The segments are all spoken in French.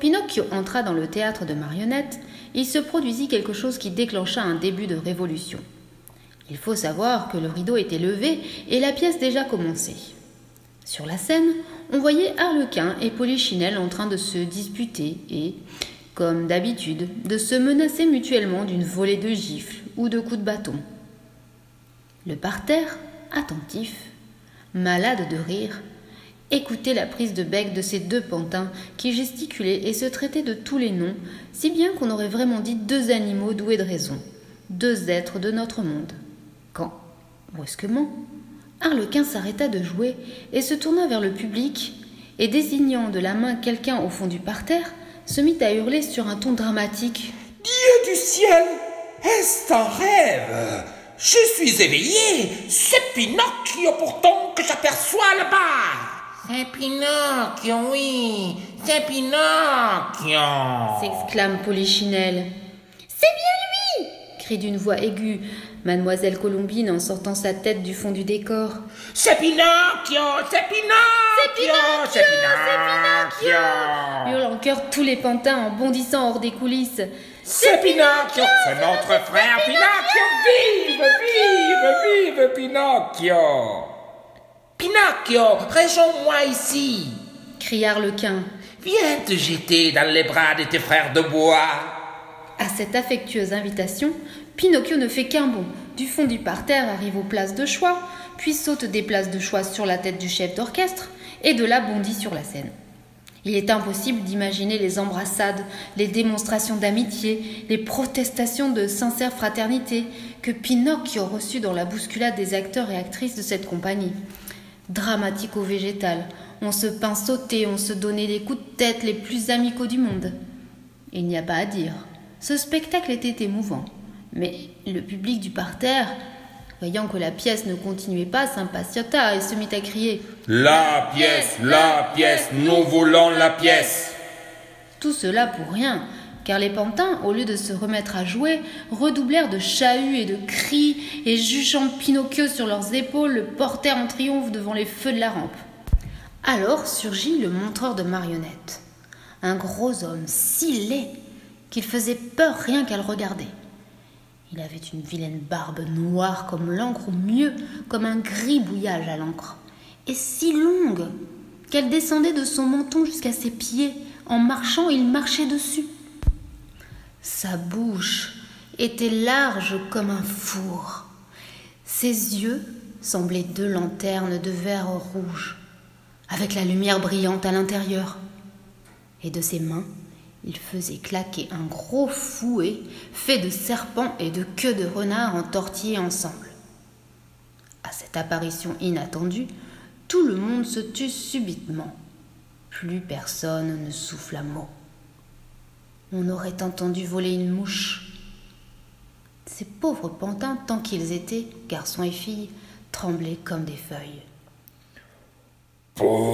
Pinocchio entra dans le théâtre de marionnettes, il se produisit quelque chose qui déclencha un début de révolution. Il faut savoir que le rideau était levé et la pièce déjà commencée. Sur la scène, on voyait Arlequin et Polichinelle en train de se disputer et, comme d'habitude, de se menacer mutuellement d'une volée de gifles ou de coups de bâton. Le parterre, attentif, malade de rire, écoutait la prise de bec de ces deux pantins qui gesticulaient et se traitaient de tous les noms, si bien qu'on aurait vraiment dit deux animaux doués de raison, deux êtres de notre monde. Quand, brusquement, Arlequin s'arrêta de jouer et se tourna vers le public et, désignant de la main quelqu'un au fond du parterre, se mit à hurler sur un ton dramatique. « Dieu du ciel, est-ce un rêve ? Je suis éveillé, c'est Pinocchio pourtant que j'aperçois là-bas !» « C'est Pinocchio, oui, c'est Pinocchio !» s'exclame Polichinelle. « C'est bien lui !» crie d'une voix aiguë Mademoiselle Colombine en sortant sa tête du fond du décor. « C'est Pinocchio, c'est Pinocchio, c'est Pinocchio !» hurlent en chœur tous les pantins en bondissant hors des coulisses. « C'est Pinocchio, c'est notre frère Pinocchio, vive, vive, vive Pinocchio !»« Pinocchio, rejoins-moi ici !» crie Arlequin. « Viens te jeter dans les bras de tes frères de bois !» À cette affectueuse invitation, Pinocchio ne fait qu'un bond. Du fond du parterre arrive aux places de choix, puis saute des places de choix sur la tête du chef d'orchestre, et de là bondit sur la scène. Il est impossible d'imaginer les embrassades, les démonstrations d'amitié, les protestations de sincère fraternité que Pinocchio reçut dans la bousculade des acteurs et actrices de cette compagnie. Dramatico-végétal, on se pinceautait, on se donnait les coups de tête les plus amicaux du monde. Il n'y a pas à dire, ce spectacle était émouvant, mais le public du parterre, voyant que la pièce ne continuait pas, s'impatienta et se mit à crier « La pièce, nous voulons la pièce !» Tout cela pour rien, car les pantins, au lieu de se remettre à jouer, redoublèrent de chahuts et de cris, et jugeant Pinocchio sur leurs épaules, le portèrent en triomphe devant les feux de la rampe. Alors surgit le montreur de marionnettes, un gros homme si laid qu'il faisait peur rien qu'à le regarder. Il avait une vilaine barbe noire comme l'encre, ou mieux, comme un gris bouillage à l'encre, et si longue qu'elle descendait de son menton jusqu'à ses pieds. En marchant, il marchait dessus. Sa bouche était large comme un four. Ses yeux semblaient deux lanternes de verre rouge, avec la lumière brillante à l'intérieur. Et de ses mains, il faisait claquer un gros fouet fait de serpents et de queues de renard entortillées ensemble. À cette apparition inattendue, tout le monde se tut subitement. Plus personne ne souffla mot. On aurait entendu voler une mouche. Ces pauvres pantins, tant qu'ils étaient, garçons et filles, tremblaient comme des feuilles. « Pourquoi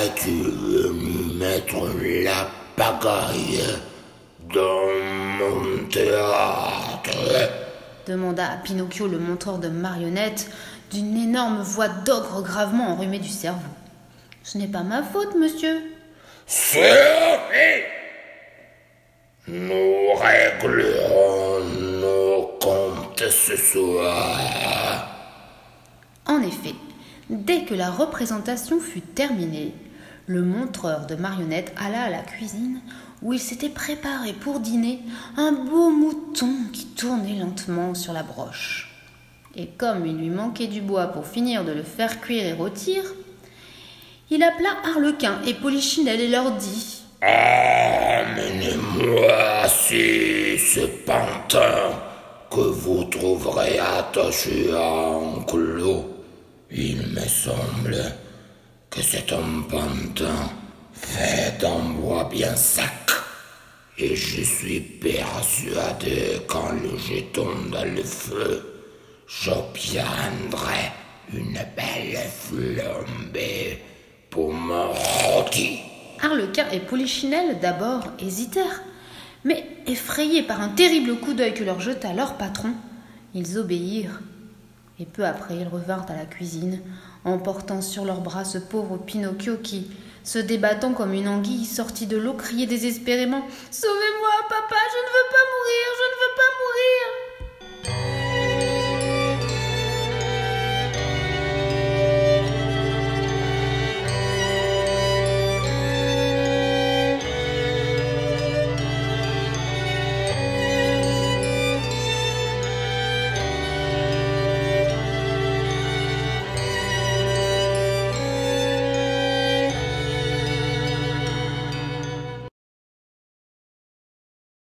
es-tu venu mettre la pagaille dans mon théâtre ?» demanda à Pinocchio le montreur de marionnettes d'une énorme voix d'ogre gravement enrhumé du cerveau. « Ce n'est pas ma faute, monsieur. »« Sophie, nous réglerons nos comptes ce soir. » En effet, dès que la représentation fut terminée, le montreur de marionnettes alla à la cuisine où il s'était préparé pour dîner un beau mouton qui tournait lentement sur la broche. Et comme il lui manquait du bois pour finir de le faire cuire et rôtir, il appela Arlequin et Polichinelle et leur dit « Amenez-moi ce pantin que vous trouverez attaché à un clou. Il me semble que c'est un pantin fait d'un bois bien sec, et je suis persuadé qu'en le jetant dans le feu, j'obtiendrai une belle flambée pour mon rôti. » Arlequin et Polichinelle d'abord hésitèrent, mais effrayés par un terrible coup d'œil que leur jeta leur patron, ils obéirent. Et peu après, ils revinrent à la cuisine, emportant sur leurs bras ce pauvre Pinocchio qui, Se débattant comme une anguille sortie de l'eau, criait désespérément « Sauvez-moi, papa!